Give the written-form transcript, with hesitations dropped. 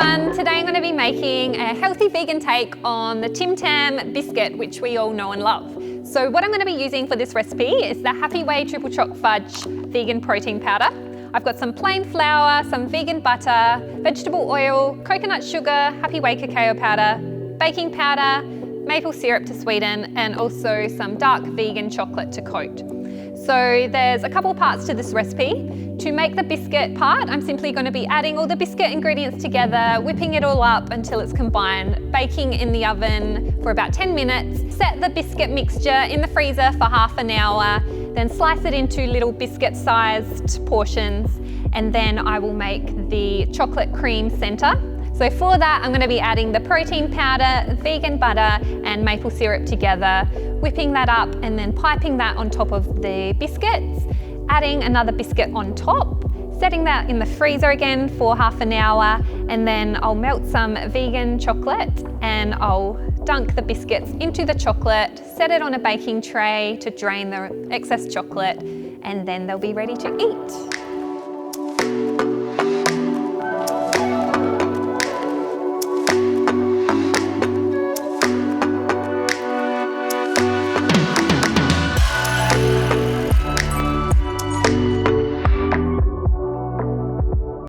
everyone, today I'm going to be making a healthy vegan take on the Tim Tam biscuit, which we all know and love. So what I'm going to be using for this recipe is the Happy Way Triple Choc Fudge vegan protein powder. I've got some plain flour, some vegan butter, vegetable oil, coconut sugar, Happy Way cacao powder, baking powder, maple syrup to sweeten, and also some dark vegan chocolate to coat. So there's a couple parts to this recipe. To make the biscuit part, I'm simply going to be adding all the biscuit ingredients together, whipping it all up until it's combined, baking in the oven for about 10 minutes, set the biscuit mixture in the freezer for half an hour, then slice it into little biscuit-sized portions, and then I will make the chocolate cream center. So for that, I'm going to be adding the protein powder, vegan butter, and maple syrup together, whipping that up and then piping that on top of the biscuits, adding another biscuit on top, setting that in the freezer again for half an hour, and then I'll melt some vegan chocolate and I'll dunk the biscuits into the chocolate, set it on a baking tray to drain the excess chocolate, and then they'll be ready to eat.